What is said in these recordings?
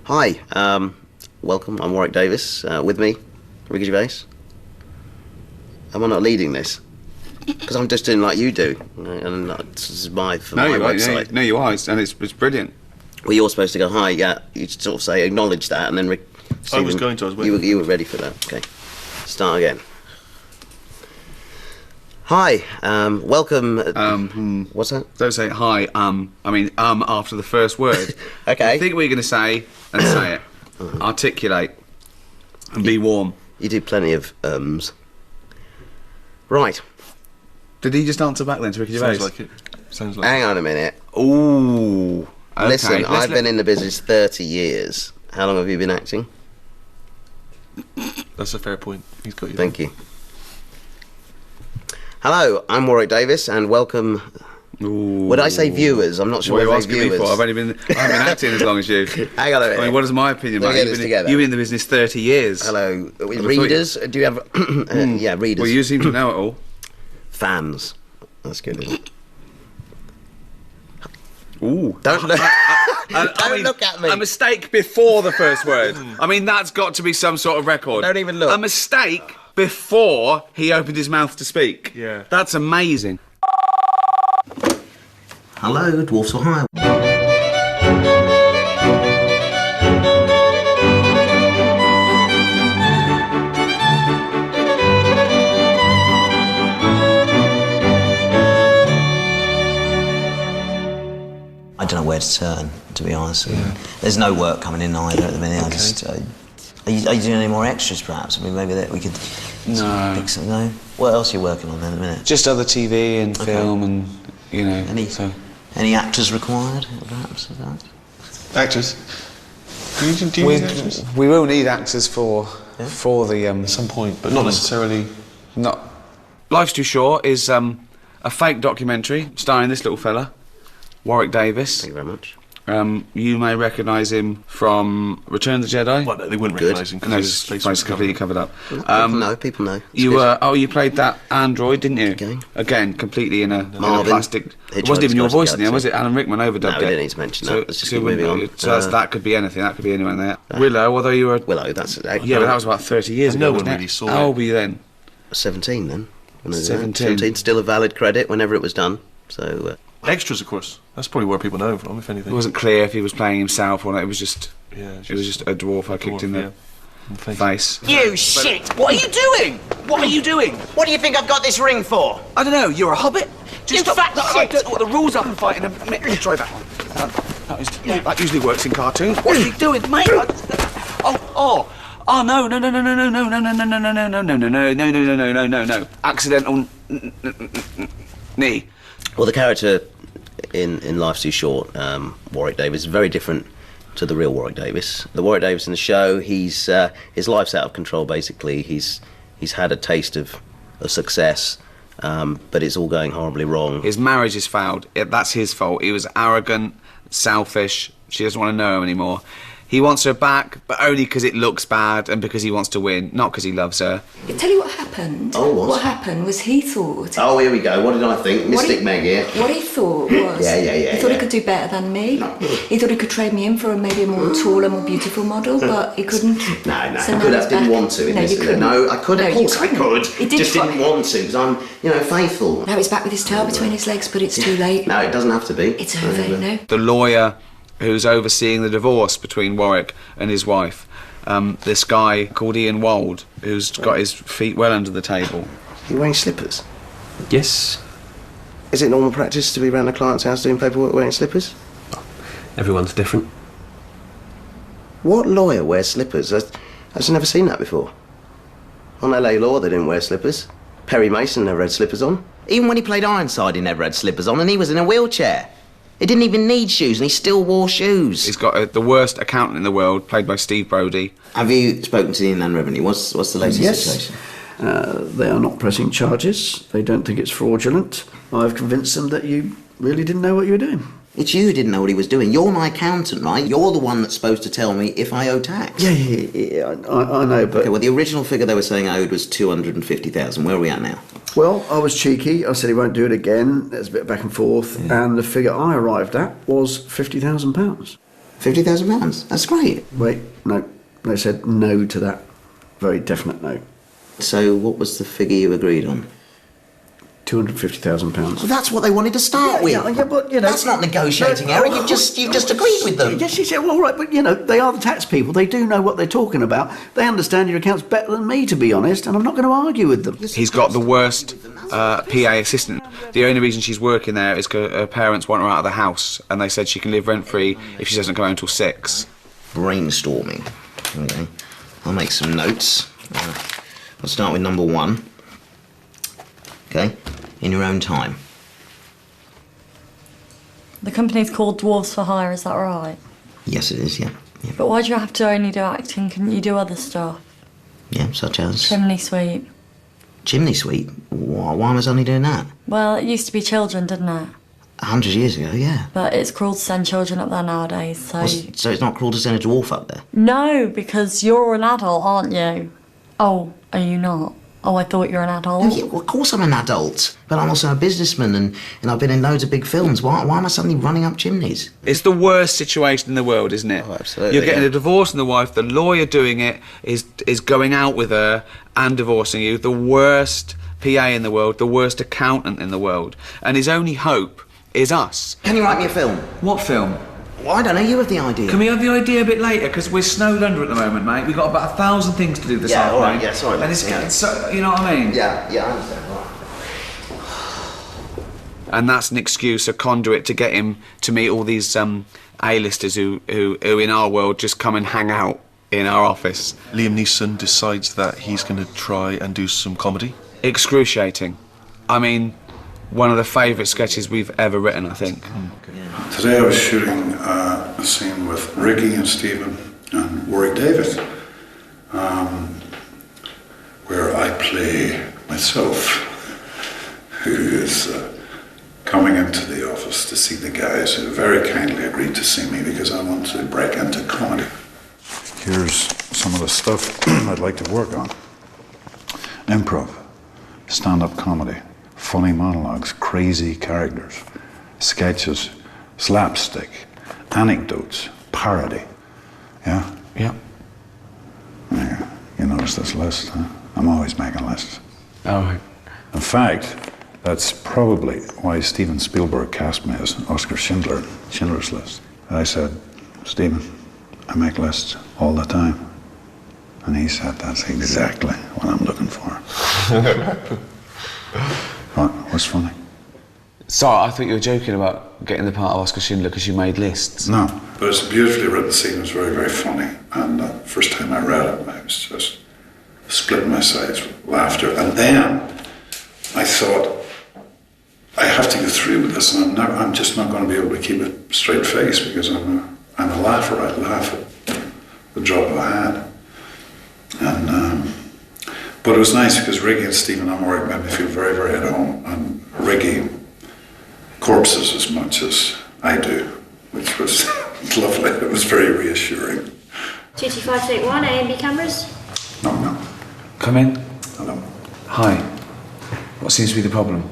Hi, welcome. I'm Warwick Davis. With me, Ricky Gervais. Am I not leading this? Because I'm just doing like you do, and this is my website. No, you are, and it's brilliant. Well, you're supposed to go hi. Yeah, you sort of say acknowledge that, and then I was waiting. You were ready for that. Okay, start again. Hi, welcome. What's that? Don't say hi. After the first word. Okay. I think we're going to say and say it. Articulate and be warm. You do plenty of Right. Did he just answer back then to Ricky Gervais? Sounds like it. Hang on a minute. Ooh. Okay. Listen, I've been in the business 30 years. How long have you been acting? That's a fair point. He's got you. Thank you. Hello, I'm Warwick Davis, and welcome. Ooh. Would I say viewers? I'm not sure What are you whether asking me viewers. for? I haven't been acting as long as you. Hang on a minute. I mean, what is my opinion We'll about get you? this together. You've been in the business 30 years. Hello, readers. Do you have? Yeah, readers. Well, you seem to know it all. Fans. That's good. Isn't it? Ooh. Don't look. Don't look at me. A mistake before the first word. I mean, that's got to be some sort of record. Don't even look. A mistake before he opened his mouth to speak. Yeah. That's amazing. Hello, Dwarfs Ohio. I don't know where to turn, to be honest. Yeah. There's no work coming in either at the minute. Okay. I just, are you doing any more extras, perhaps? I mean, maybe that we could. No. Pick some, no. What else are you working on then at the minute? Just other TV and film, and Any actors required, perhaps? Of that? Actors? Do you need actors? We will need actors for the At some point, but not necessarily. Not. Life's Too Short is a fake documentary starring this little fella, Warwick Davis. Thank you very much. You may recognise him from Return of the Jedi. Well, no, they wouldn't recognise him No, because his his face face is completely covered up. People know. You played that android, didn't you? Again. Completely in a Marvin, plastic. It wasn't even your voice in the end, was it? Alan Rickman overdubbed No, it. we didn't need to mention that. Let's just keep moving on. So that could be anything. That could be anyone there. Willow, although you were... Willow, that's... Yeah, but that was about 30 years ago, no one wasn't it? really saw How it. old were you then? 17 then. 17. Still a valid credit whenever it was done. So... Extras, of course. That's probably where people know him from, if anything. It wasn't clear if he was playing himself or not. It was just... Yeah, It was just a dwarf I kicked in the face. You shit! What are you doing? What are you doing? What do you think I've got this ring for? I don't know, you're a hobbit? You fat I shit! don't know what the rules are for fighting a... Try that one. That usually works in cartoons. What's he doing, mate? Oh, no. Accidental knee. Well, the character in Life's Too Short, Warwick Davis, is very different to the real Warwick Davis. The Warwick Davis in the show, his life's out of control, basically. He's had a taste of success, but it's all going horribly wrong. His marriage has failed. That's his fault. He was arrogant, selfish. She doesn't want to know him anymore. He wants her back, but only because it looks bad and because he wants to win, not because he loves her. I'll tell you what happened. Oh, what? What happened was he thought... Oh, here we go. What did I think? Mystic Meg here. What he thought was... He thought he could do better than me. He thought he could trade me in for maybe a more taller, more beautiful model, but he couldn't. No, So I now could he's have, didn't back. want to. In No, this. you couldn't. No, I could. No, Of you course I couldn't. could. He did Just try. didn't want to because I'm, faithful. Now he's back with his tail between his legs, but it's too late. No, it doesn't have to be. It's over, you know. The lawyer who's overseeing the divorce between Warwick and his wife, this guy called Ian Wold, who's got his feet well under the table. Are you wearing slippers? Yes. Is it normal practice to be around a client's house doing paperwork wearing slippers? Everyone's different. What lawyer wears slippers? I've never seen that before. On LA Law, they didn't wear slippers. Perry Mason never had slippers on. Even when he played Ironside, he never had slippers on, and he was in a wheelchair. He didn't even need shoes, and he still wore shoes. He's got the worst accountant in the world, played by Steve Brodie. Have you spoken to the Inland Revenue? What's the latest situation? They are not pressing charges. They don't think it's fraudulent. I've convinced them that you really didn't know what you were doing. It's you who didn't know what he was doing. You're my accountant, right? You're the one that's supposed to tell me if I owe tax. Yeah, I know, but... Okay, well, the original figure they were saying I owed was 250,000. Where are we at now? Well, I was cheeky. I said he won't do it again. There's a bit of back and forth. Yeah. And the figure I arrived at was £50,000. £50,000. That's great. Wait, no. They said no to that. Very definite no. So what was the figure you agreed on? £250,000. Well, that's what they wanted to start with. Yeah, but, you know... That's not negotiating, Eric. You've just agreed with them. Yes, well, all right, but, you know, they are the tax people. They do know what they're talking about. They understand your accounts better than me, to be honest, and I'm not going to argue with them. He's got the worst PA assistant. The only reason she's working there is because her parents want her out of the house, and they said she can live rent-free if she doesn't go home until 6. Brainstorming. Okay. I'll make some notes. I'll start with number 1. Okay? In your own time. The company's called Dwarves for Hire, is that right? Yes, it is, yeah. But why do you have to only do acting? Couldn't you do other stuff? Yeah, such as? Chimney sweep. Chimney sweep? Why was I only doing that? Well, it used to be children, didn't it? 100 years ago, yeah. But it's cruel to send children up there nowadays, so... So it's not cruel to send a dwarf up there? No, because you're an adult, aren't you? Oh, are you not? Oh, I thought you were an adult. Oh, yeah, well, of course I'm an adult. But I'm also a businessman and I've been in loads of big films. Why am I suddenly running up chimneys? It's the worst situation in the world, isn't it? Oh, absolutely. You're getting a divorce from the wife, the lawyer doing it is going out with her and divorcing you. The worst PA in the world, the worst accountant in the world. And his only hope is us. Can you write me a film? What film? Well, I don't know, you have the idea. Can we have the idea a bit later? Because we're snowed under at the moment, mate. We've got about 1,000 things to do this afternoon. All right, yeah, sorry. And it's so, you know what I mean? Yeah, I understand. Right. And that's an excuse, a conduit to get him to meet all these A-listers who in our world just come and hang out in our office. Liam Neeson decides that he's going to try and do some comedy. Excruciating. I mean, one of the favourite sketches we've ever written, I think. Today I was shooting a scene with Ricky and Stephen and Warwick Davis, where I play myself, who is coming into the office to see the guys who very kindly agreed to see me because I want to break into comedy. Here's some of the stuff I'd like to work on. Improv, stand-up comedy, funny monologues, crazy characters, sketches, slapstick, anecdotes, parody. Yeah? Yeah. Yeah. You notice this list, huh? I'm always making lists. All right. In fact, that's probably why Steven Spielberg cast me as Oscar Schindler in Schindler's List. I said, Steven, I make lists all the time. And he said, that's exactly what I'm looking for. What's funny? Sorry, I thought you were joking about getting the part of Oscar Schindler because you made lists. No. But it's a beautifully written scene. It was very, very funny. And the first time I read it, I was just splitting my sides with laughter. And then I thought, I have to go through with this, and I'm just not going to be able to keep a straight face because I'm a laugher. I laugh at the drop of a hat. And but it was nice because Ricky and Stephen and Warwick made me feel very, very at home. And Ricky corpses as much as I do, which was lovely. It was very reassuring. 225 take 1, A and B cameras. No. Come in. Hello. Hi. What seems to be the problem?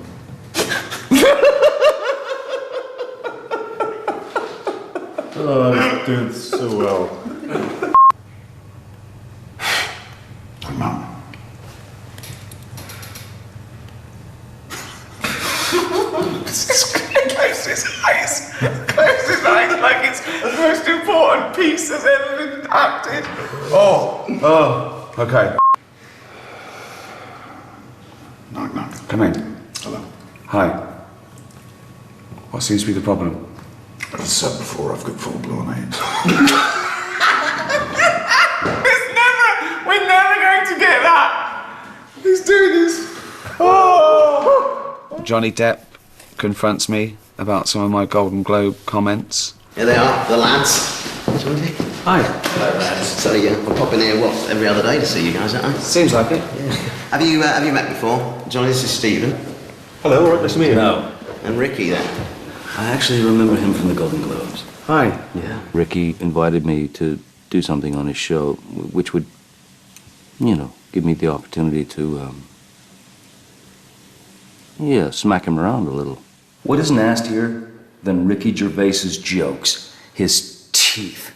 Oh, I'm doing so well. Mom. Close his eyes. Close his eyes like it's the most important piece that's ever been acted. Oh. Okay. Knock, knock. Come in. Hello. Hi. What seems to be the problem? As I said before, I've got full-blown AIDS. We're never going to get that. He's doing this. Oh. Johnny Depp confronts me about some of my Golden Globe comments. Here they are, the lads. Hi. Hello, lads. So I'm popping here, every other day to see you guys, aren't I? Seems like it. Yeah. Have you met before? Johnny, this is Stephen. Hello, all right, nice to meet you. No. And Ricky, then. I actually remember him from the Golden Globes. Hi. Yeah. Ricky invited me to do something on his show, which would, give me the opportunity to, smack him around a little. What is nastier than Ricky Gervais's jokes? His teeth.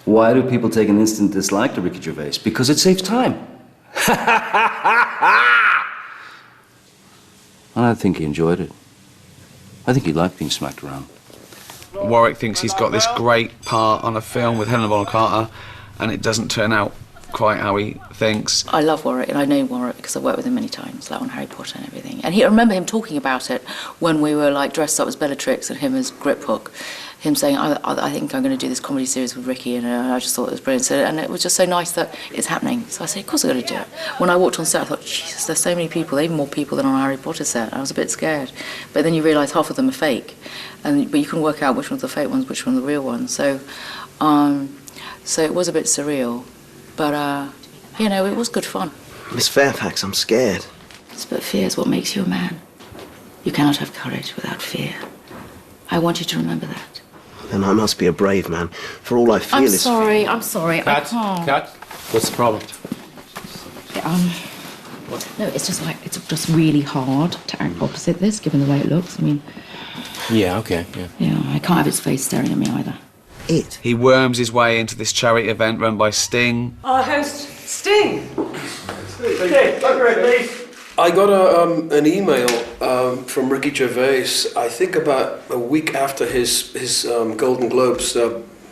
Why do people take an instant dislike to Ricky Gervais? Because it saves time. And I think he enjoyed it. I think he liked being smacked around. Warwick thinks he's got this great part on a film with Helena Bonham Carter, and it doesn't turn out quite how he thinks. I love Warwick, and I know Warwick because I've worked with him many times, like on Harry Potter and everything. And I remember him talking about it when we were like dressed up as Bellatrix and him as Grip Hook. Him saying, I think I'm going to do this comedy series with Ricky, and I just thought it was brilliant. So, and it was just so nice that it's happening. So I said, of course I'm going to do it. When I walked on set, I thought, Jesus, there's so many people, even more people than on a Harry Potter set. I was a bit scared. But then you realise half of them are fake. But you can work out which ones are the fake ones, which ones are the real ones. So, so it was a bit surreal. But, you know, it was good fun. Miss Fairfax, I'm scared. But fear is what makes you a man. You cannot have courage without fear. I want you to remember that. Then I must be a brave man. For all I feel is... I'm sorry. Cut. I can't. Cut. What's the problem? No, it's just like, it's just really hard to act opposite this, given the way it looks. I mean... Yeah, okay, yeah. Yeah, I can't have its face staring at me either. He worms his way into this charity event run by Sting. Our host, Sting. Okay, please. I got an email from Ricky Gervais, I think about a week after his Golden Globes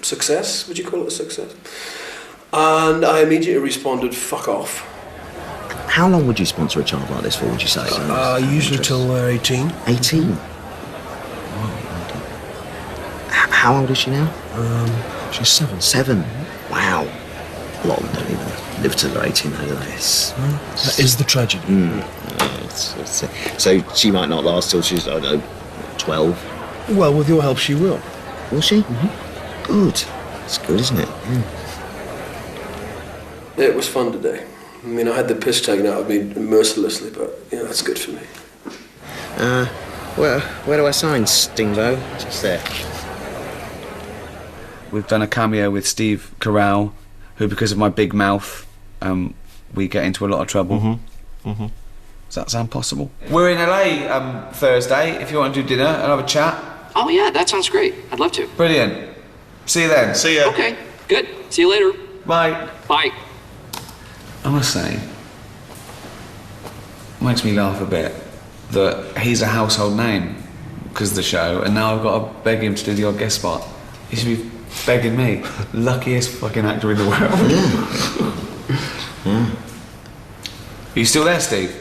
success. Would you call it a success? And I immediately responded, fuck off. How long would you sponsor a child like this for, would you say? Usually till 18. 18? How old is she now? She's 7. 7? Wow. A lot of them don't even live till they're 18, though, do they? That is the tragedy. So she might not last till she's, I don't know, 12? Well, with your help, she will. Will she? Good. It's good, isn't it? It was fun today. I mean, I had the piss taken out of me mercilessly, but, you know, that's good for me. Where do I sign, Stingbo? Just there. We've done a cameo with Steve Carell, who, because of my big mouth, we get into a lot of trouble. Does that sound possible? We're in LA Thursday, if you want to do dinner and have a chat. Oh yeah, that sounds great. I'd love to. Brilliant. See you then. See ya. Okay, good. See you later. Bye. Bye. I must say, it makes me laugh a bit that he's a household name because of the show, and now I've got to beg him to do the odd guest spot. He should be begging me. Luckiest fucking actor in the world. Are you still there, Steve?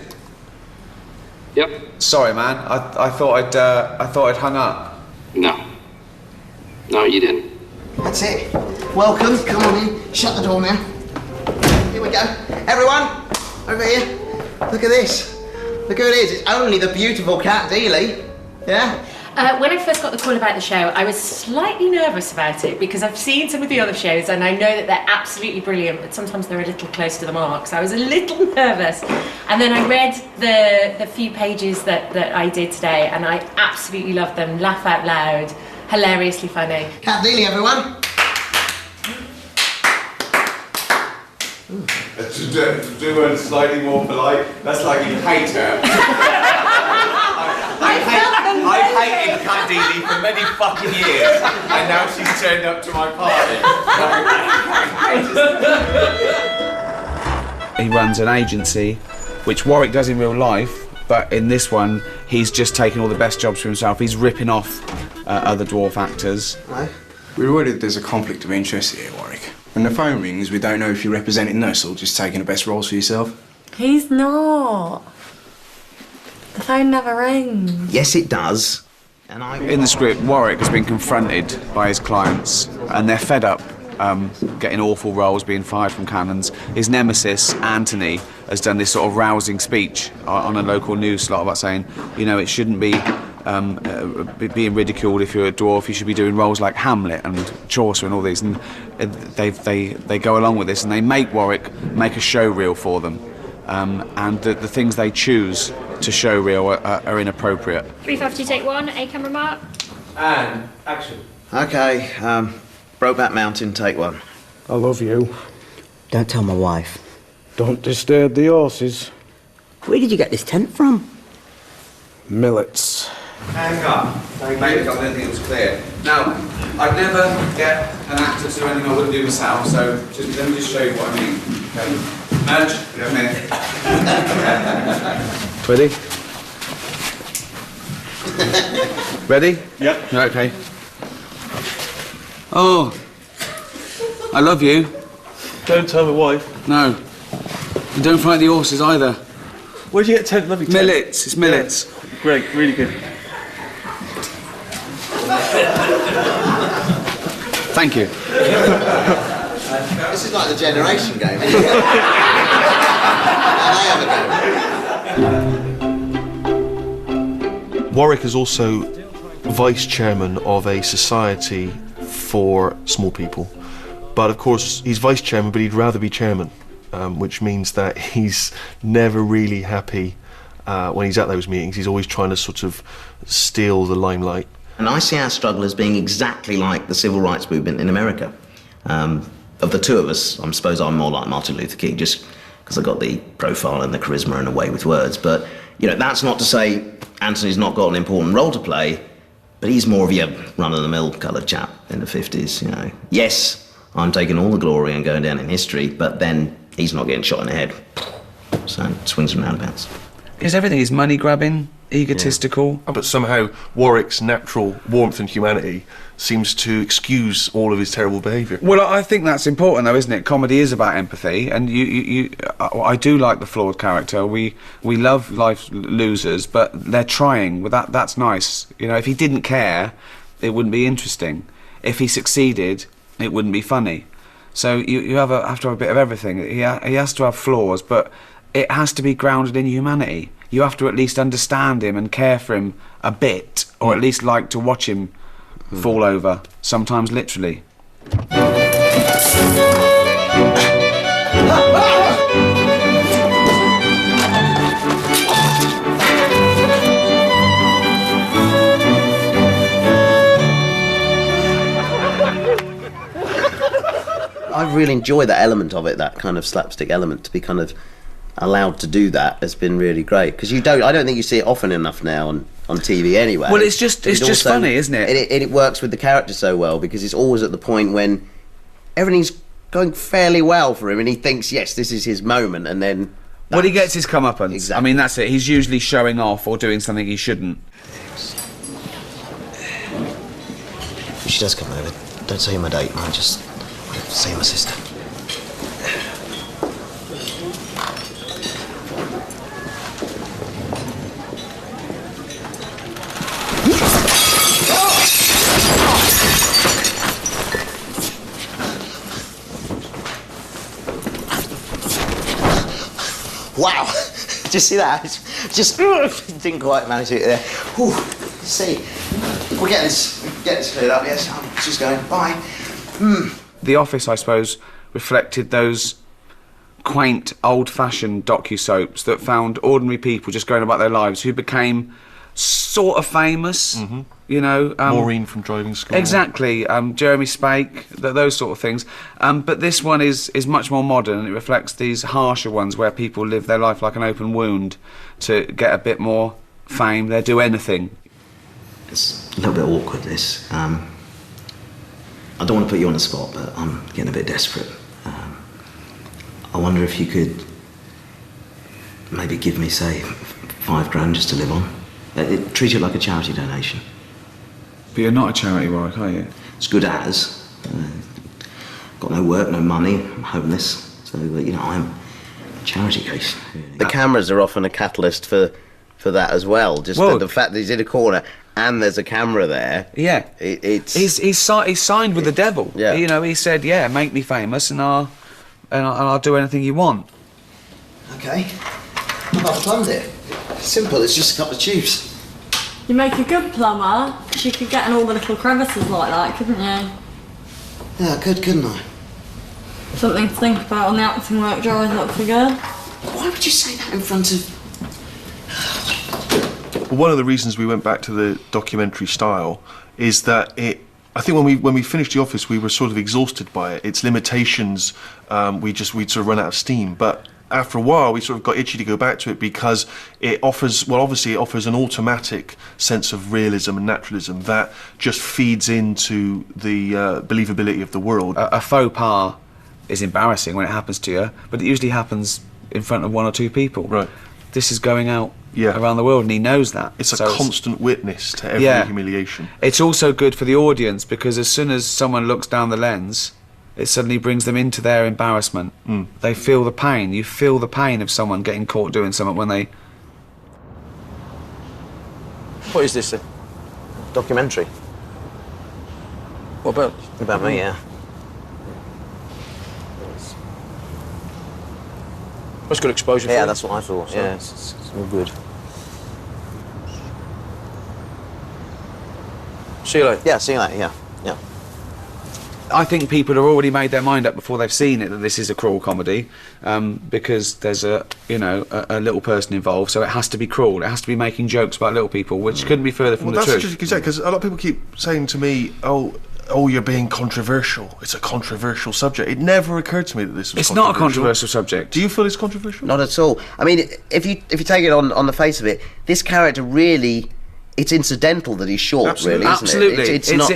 Yep. Sorry, man. I thought I'd hung up. No, you didn't. That's it. Welcome. Come on in. Shut the door now. Here we go. Everyone, over here. Look at this. Look who it is. It's only the beautiful Cat Deely. Yeah? When I first got the call about the show, I was slightly nervous about it because I've seen some of the other shows and I know that they're absolutely brilliant, but sometimes they're a little close to the mark, so I was a little nervous. And then I read the few pages that I did today and I absolutely loved them. Laugh out loud, hilariously funny. Cat Deely, everyone. To do one slightly more polite, that's like you hate her. I've hated Cat Deely for many fucking years, and now she's turned up to my party. He runs an agency, which Warwick does in real life, but in this one, he's just taking all the best jobs for himself. He's ripping off other dwarf actors. We're worried there's a conflict of interest here, Warwick. When the phone rings, we don't know if you're representing us or just taking the best roles for yourself. He's not. The phone never rings. Yes, it does. In the script, Warwick has been confronted by his clients, and they're fed up getting awful roles, being fired from cannons. His nemesis, Anthony, has done this sort of rousing speech on a local news slot about saying, you know, it shouldn't be being ridiculed if you're a dwarf. You should be doing roles like Hamlet and Chaucer and all these. And they go along with this, and they make Warwick make a show reel for them. And the things they choose to show reel are inappropriate. 350, take 1, A camera mark. And action. Okay, Brokeback Mountain, take 1. I love you. Don't tell my wife. Don't disturb the horses. Where did you get this tent from? Millets. Hang on. Maybe I didn't think it was clear. Now, I'd never get an actor to do anything I wouldn't do myself, so let me just show you what I mean. Okay. Merge, come here. Ready? Ready? Yep. Okay. Oh, I love you. Don't tell my wife. No. You don't fight the horses either. Where'd you get Ted? Lovely Ted. Millets. It's millets. Yeah. Great. Really good. Thank you. This is like the generation game. Isn't it? Warwick is also vice chairman of a society for small people. But of course, he's vice chairman, but he'd rather be chairman, which means that he's never really happy when he's at those meetings. He's always trying to sort of steal the limelight. And I see our struggle as being exactly like the civil rights movement in America. Of the two of us, I suppose I'm more like Martin Luther King, just because I've got the profile and the charisma and the way with words. But, you know, that's not to say Anthony's not got an important role to play, but he's more of your run-of-the-mill coloured chap in the 50s, you know. Yes, I'm taking all the glory and going down in history, but then he's not getting shot in the head. So, swings and roundabouts. Is everything is money grabbing, egotistical? Yeah. But somehow Warwick's natural warmth and humanity seems to excuse all of his terrible behaviour. Well, I think that's important, though, isn't it? Comedy is about empathy, and I do like the flawed character. We love life's losers, but they're trying. Well, that's nice. You know, if he didn't care, it wouldn't be interesting. If he succeeded, it wouldn't be funny. So you have to have a bit of everything. He has to have flaws, but it has to be grounded in humanity. You have to at least understand him and care for him a bit, or at least like to watch him fall over, sometimes literally. I really enjoy that element of it, that kind of slapstick element. To be kind of allowed to do that has been really great, because I don't think you see it often enough now on TV anyway. Well, it's just funny, isn't it? It works with the character so well, because it's always at the point when everything's going fairly well for him and he thinks, yes, this is his moment, and then well, he gets his comeuppance. Exactly. I mean, that's it. He's usually showing off or doing something he shouldn't. If she does come over, don't say my date, man. Just say my sister. Wow! Did you see that? Just didn't quite manage it there. Whew. See, we'll get this cleared up. Yes, I'm just going. Bye. The Office, I suppose, reflected those quaint, old-fashioned docu-soaps that found ordinary people just going about their lives who became sort of famous. Mm-hmm. You know, Maureen from Driving School. Exactly, Jeremy Spake, those sort of things. But this one is much more modern, and it reflects these harsher ones where people live their life like an open wound to get a bit more fame. They'll do anything. It's a little bit awkward, this. I don't want to put you on the spot, but I'm getting a bit desperate. I wonder if you could maybe give me, say, £5 just to live on. Treat it like a charity donation. But you're not a charity, Warwick, are you? As good as. Got no work, no money, I'm homeless. So, you know, I'm a charity case. Really. The cameras are often a catalyst for that as well. Just the fact that he's in a corner and there's a camera there. Yeah. He's signed with the devil. Yeah. You know, he said, yeah, make me famous and I'll do anything you want. Okay. I've plumbed it. Simple, it's just a couple of tubes. You make a good plumber, because you could get in all the little crevices like that, couldn't you? Yeah, I could, couldn't I? Something to think about on the acting work, drawing up for good. Why would you say that in front of... Well, one of the reasons we went back to the documentary style is that I think when we finished The Office, we were sort of exhausted by it. Its limitations, we'd sort of run out of steam. But after a while, we sort of got itchy to go back to it because it offers, well, obviously it offers an automatic sense of realism and naturalism that just feeds into the believability of the world. A faux pas is embarrassing when it happens to you, but it usually happens in front of 1 or 2 people. Right. This is going out around the world, and he knows that. It's a constant witness to every humiliation. It's also good for the audience, because as soon as someone looks down the lens, it suddenly brings them into their embarrassment. They feel the pain. You feel the pain of someone getting caught doing something when they... What is this, a documentary? What about? About me, yeah. That's good exposure for Yeah, you. that's what I thought. Yeah, it's all good. See you later. Yeah, see you later, yeah. Yeah. I think people have already made their mind up before they've seen it that this is a cruel comedy, because there's a little person involved, so it has to be cruel. It has to be making jokes about little people, which couldn't be further from the truth. That's interesting because a lot of people keep saying to me, oh, you're being controversial. It's a controversial subject. It never occurred to me that this was It's not a controversial subject. Do you feel it's controversial? Not at all. I mean, if you take it on the face of it, this character really, it's incidental that he's short, Absolutely. really, isn't Absolutely. it? It's not.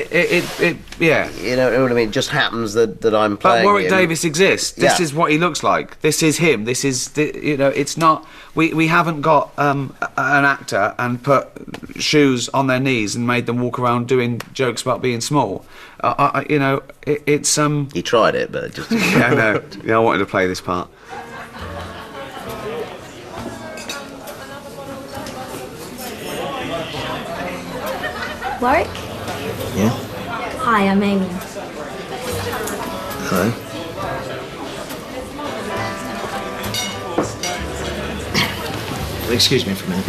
Yeah. You know what I mean? It just happens that I'm playing. But Warwick him. Davis exists. This is what he looks like. This is him. This is it's not. We haven't got an actor and put shoes on their knees and made them walk around doing jokes about being small. It's He tried it, but it just. Yeah, no. Yeah, I wanted to play this part. Warwick? Yeah? Hi, I'm Amy. Hello. Excuse me for a minute.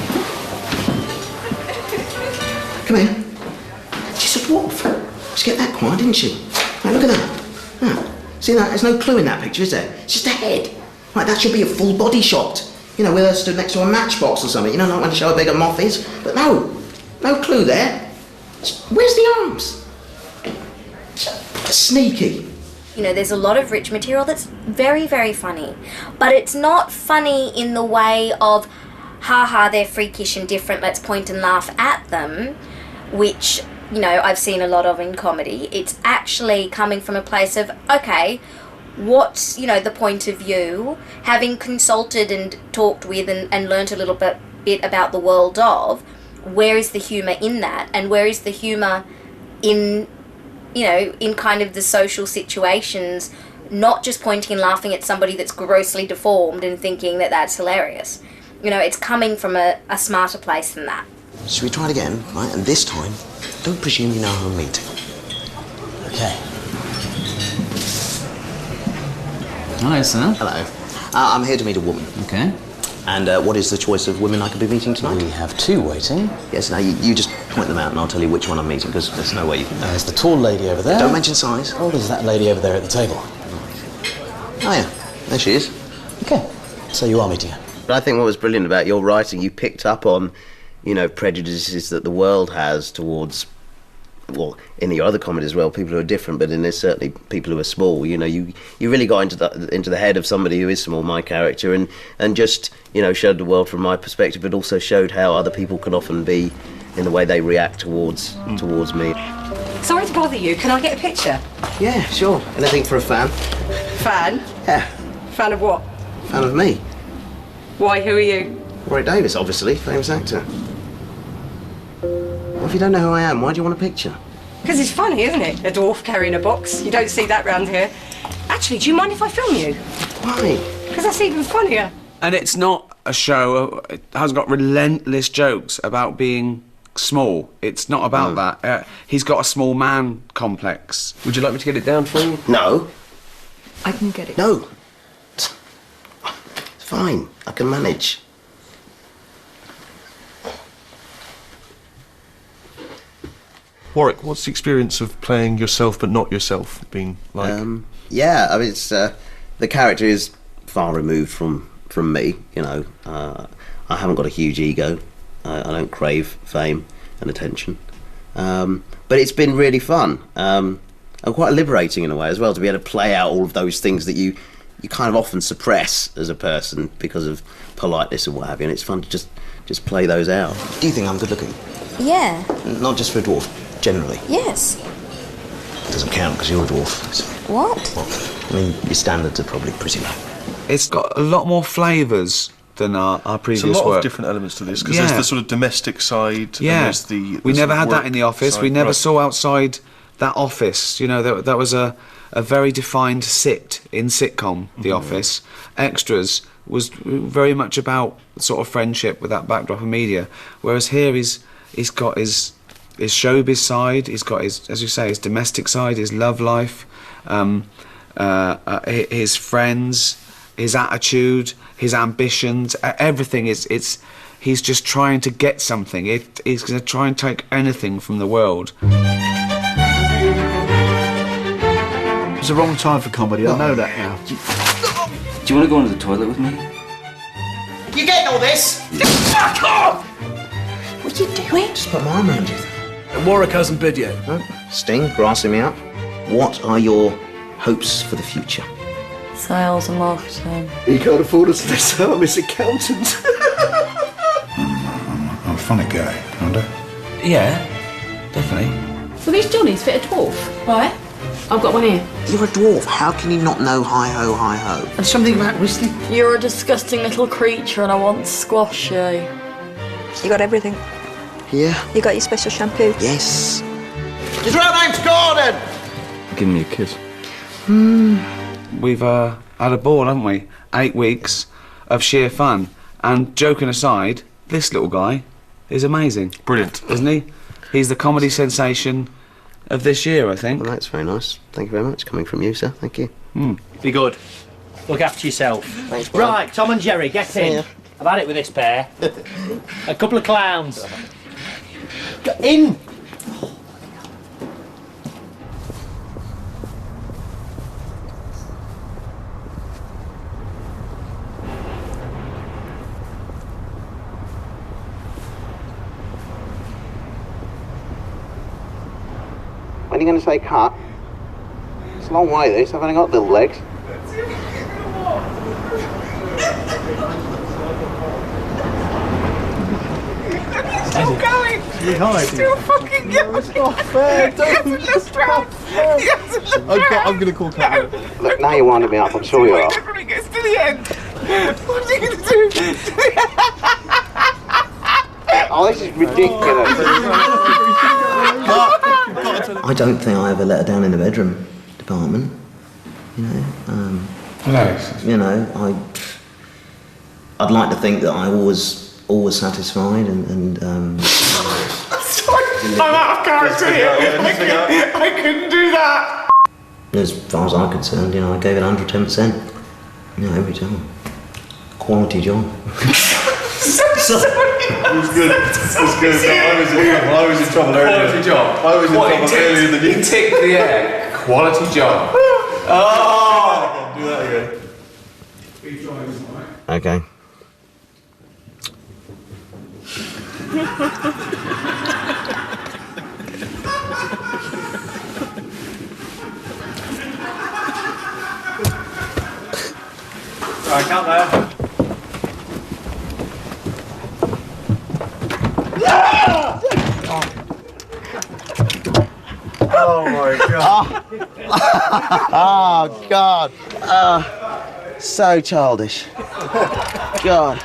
Come here. She's a dwarf. She get that quiet, didn't she? Right, look at that. Yeah. See that? There's no clue in that picture, is there? It's just a head. Right, that should be a full body shot. You know, with her stood next to a matchbox or something. You know, like when they show how big a moth is. But no clue there. Where's the arms? Sneaky. You know, there's a lot of rich material that's very, very funny. But it's not funny in the way of, ha-ha, they're freakish and different, let's point and laugh at them, which, you know, I've seen a lot of in comedy. It's actually coming from a place of, okay, what's, you know, the point of view, having consulted and talked with and learnt a little bit about the world of, where is the humour in that, and where is the humour in, you know, in kind of the social situations, not just pointing and laughing at somebody that's grossly deformed and thinking that that's hilarious. You know, it's coming from a smarter place than that. Should we try it again, right? And this time, don't presume you know who I'm meeting. Okay. Hello, sir. Hello. I'm here to meet a woman. Okay. And what is the choice of women I could be meeting tonight? We have 2 waiting. Yes, now you just point them out and I'll tell you which one I'm meeting, because there's no way you can know. There's the tall lady over there. Don't mention size. Oh, there's that lady over there at the table. Oh, yeah. There she is. Okay. So you are meeting her. But I think what was brilliant about your writing, you picked up on, you know, prejudices that the world has towards, well, in your other comedy as well, people who are different, but in this certainly people who are small. You know, you really got into the head of somebody who is small, my character, and just, you know, showed the world from my perspective, but also showed how other people can often be in the way they react towards me. Sorry to bother you. Can I get a picture? Yeah, sure. Anything for a fan. Fan? Yeah. Fan of what? Fan of me. Why, who are you? Warwick Davis, obviously, famous actor. Well, if you don't know who I am, why do you want a picture? Because it's funny, isn't it? A dwarf carrying a box. You don't see that round here. Actually, do you mind if I film you? Why? Because that's even funnier. And it's not a show, it has got relentless jokes about being small. It's not about that. He's got a small man complex. Would you like me to get it down for you? No. I can get it. No. It's fine. I can manage. Warwick, what's the experience of playing yourself but not yourself been like? Yeah, I mean, it's the character is far removed from me. You know, I haven't got a huge ego. I don't crave fame and attention. But it's been really fun and quite liberating in a way as well, to be able to play out all of those things that you kind of often suppress as a person because of politeness and what have you, and it's fun to just play those out. Do you think I'm good looking? Yeah. Not just for a dwarf, generally. Yes. Doesn't count because you're a dwarf. What? Well, I mean, your standards are probably pretty low. It's got a lot more flavours than our previous work. There's a lot of different elements to this, because there's the sort of domestic side, and there's the we never had that work in the office. side. We never Right. saw outside that office. You know, that was a very defined sit in sitcom, The Office. Extras was very much about sort of friendship with that backdrop of media, whereas here he's got his showbiz side, he's got his, as you say, his domestic side, his love life, his friends, his attitude, his ambitions, everything he's just trying to get something. He's going to try and take anything from the world. It's the wrong time for comedy, I know that now. Do you want to go into the toilet with me? You getting all this? Fuck off! What are you doing? Just put my arm around you. Warwick hasn't bid yet. Sting, grassing me up. What are your hopes for the future? Sales and marketing. He can't afford us to sell him, his accountant. I'm a funny guy, aren't I? Yeah, definitely. Well, these Johnnies fit a dwarf. Right? I've got one here. You're a dwarf. How can you not know hi-ho, hi-ho? And something about whistling. You're a disgusting little creature and I want to squash you. You got everything. Yeah. You got your special shampoo. Yes. His real name's Gordon! Give me a kiss. We've had a ball, haven't we? 8 weeks of sheer fun. And joking aside, this little guy is amazing. Brilliant. Isn't he? He's the comedy sensation of this year, I think. Well, that's very nice. Thank you very much. Coming from you, sir. Thank you. Be good. Look after yourself. Thanks, Brian. Right, Tom and Jerry, get in. Yeah. I've had it with this pair. A couple of clowns. Get in! When are you going to say cut? It's a long way, this. I've only got little legs. Still going! Still fucking going! It's not fair, He hasn't looked round! He hasn't looked round! I'm going to call cut. Look, now you're winding me up. I'm sure you He are. definitely gets to the end! What are you going to do? Oh, this is ridiculous. I don't think I ever let her down in the bedroom department. You know, you know, I'd like to think that I always satisfied and Sorry, I'm out of character here. I couldn't do that. as far as I'm concerned, you know, I gave it 110%. You know, every time. Quality job. It was good. It was good. I was in trouble earlier. Quality job. I was in trouble earlier than you. He ticked the air. Quality job. Oh! Do that again. Okay. Right, count there. Oh my god. Oh, God. So childish. God.